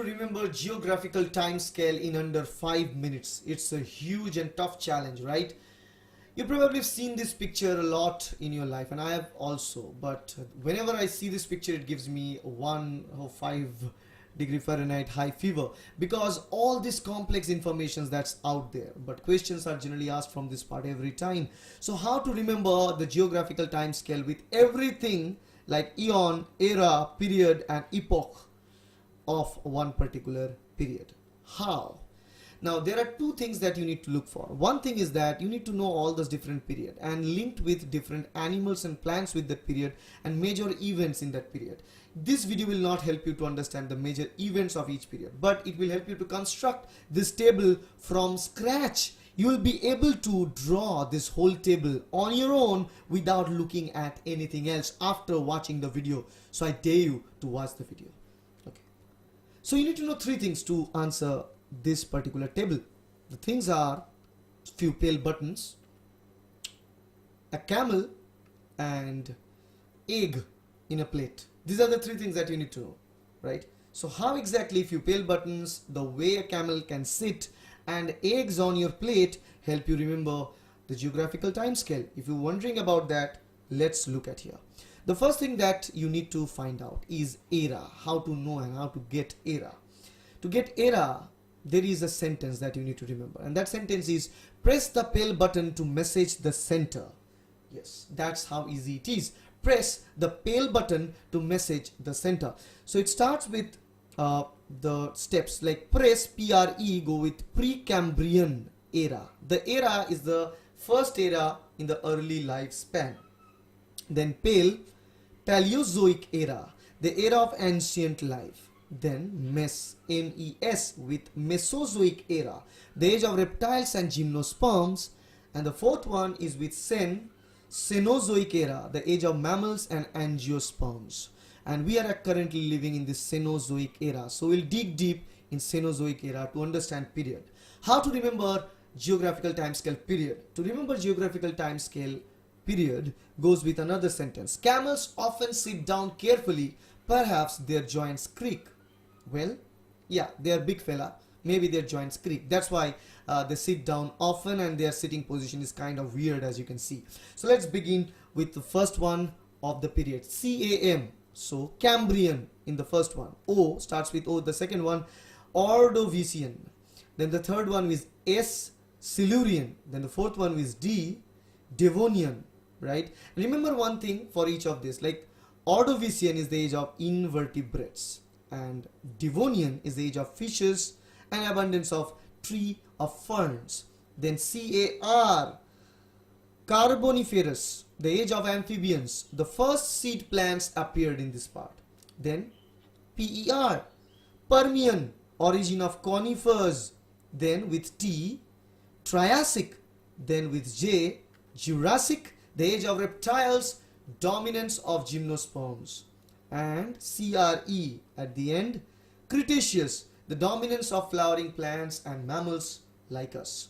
to remember geographical time scale in under 5 minutes. It's a huge and tough challenge, right? You probably have seen this picture a lot in your life, and I have also, but whenever I see this picture it gives me 105 degree Fahrenheit high fever, because all this complex information that's out there, but questions are generally asked from this part every time. So how to remember the geographical time scale with everything like eon, era, period and epoch of one particular period? How? Now there are two things that you need to look for. One thing is that you need to know all those different period and linked with different animals and plants with that period and major events in that period. This video will not help you to understand the major events of each period, but it will help you to construct this table from scratch. You will be able to draw this whole table on your own without looking at anything else after watching the video. So I dare you to watch the video. Okay. So you need to know three things to answer this particular table. The things are few pale buttons, a camel and egg in a plate. These are the three things that you need to know, right? So how exactly few pale buttons, the way a camel can sit and eggs on your plate help you remember the geographical time scale? If you're wondering about that, let's look at here. The first thing that you need to find out is era, how to know and how to get era. To get era, there is a sentence that you need to remember, and that sentence is press the pale button to message the center. Yes, that's how easy it is. Press the pale button to message the center. So it starts with the steps like press, PRE, go with Precambrian era. The era is the first era in the early lifespan. Then pale, Paleozoic era, the era of ancient life. Then MES, MES with Mesozoic era, the age of reptiles and gymnosperms. And the fourth one is with Cenozoic era, the age of mammals and angiosperms. And we are currently living in this Cenozoic era. So we'll dig deep in Cenozoic era to understand period. How to remember geographical timescale period? To remember geographical timescale period goes with another sentence. Camels often sit down carefully, perhaps their joints creak. Well, yeah, they are big fella, maybe their joints creak. That's why they sit down often, and their sitting position is kind of weird, as you can see. So let's begin with the first one of the period, CAM. So Cambrian in the first one. O starts with O. The second one, Ordovician. Then the third one is S, Silurian. Then the fourth one is D, Devonian, right? Remember one thing for each of this, like Ordovician is the age of invertebrates, and Devonian is the age of fishes and abundance of tree of ferns. Then CAR, Carboniferous, the age of amphibians. The first seed plants appeared in this part. Then PER, Permian, origin of conifers. Then with T, Triassic. Then with J, Jurassic, the age of reptiles, dominance of gymnosperms. And CRE at the end, Cretaceous, the dominance of flowering plants and mammals like us.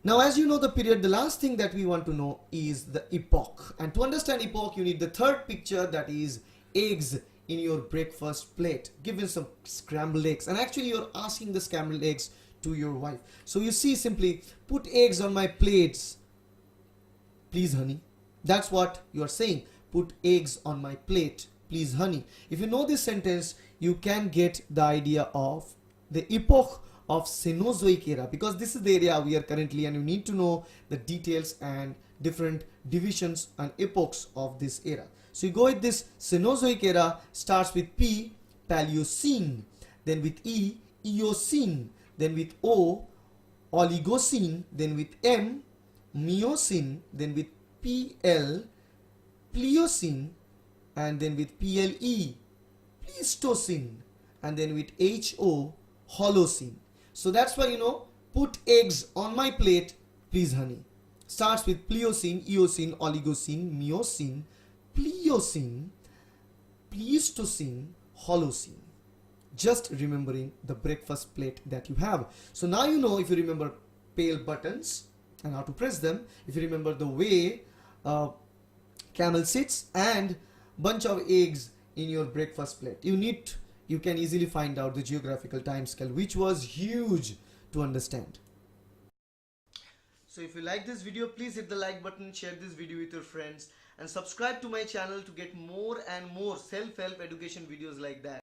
Now, as you know the period, the last thing that we want to know is the epoch. And to understand epoch, you need the third picture, that is eggs in your breakfast plate. Given some scrambled eggs, and actually you're asking the scrambled eggs to your wife. So you see, simply put eggs on my plates, please honey. That's what you are saying. Put eggs on my plate, please honey. If you know this sentence, you can get the idea of the epoch of Cenozoic era, because this is the area we are currently, and you need to know the details and different divisions and epochs of this era. So you go with this Cenozoic era, starts with P, Paleocene, then with E, Eocene, then with O, Oligocene, then with M, Miocene, then with PL, Pliocene, and then with PLE, Pleistocene, and then with HO, Holocene. So that's why, you know, put eggs on my plate, please honey. Starts with Pliocene, Eocene, Oligocene, Miocene, Pliocene, Pleistocene, Holocene. Just remembering the breakfast plate that you have. So now you know, if you remember pale buttons and how to press them, if you remember the way camel sits and bunch of eggs in your breakfast plate. You need you can easily find out the geographical time scale, which was huge to understand. So if you like this video, please hit the like button, share this video with your friends, and subscribe to my channel to get more and more self-help education videos like that.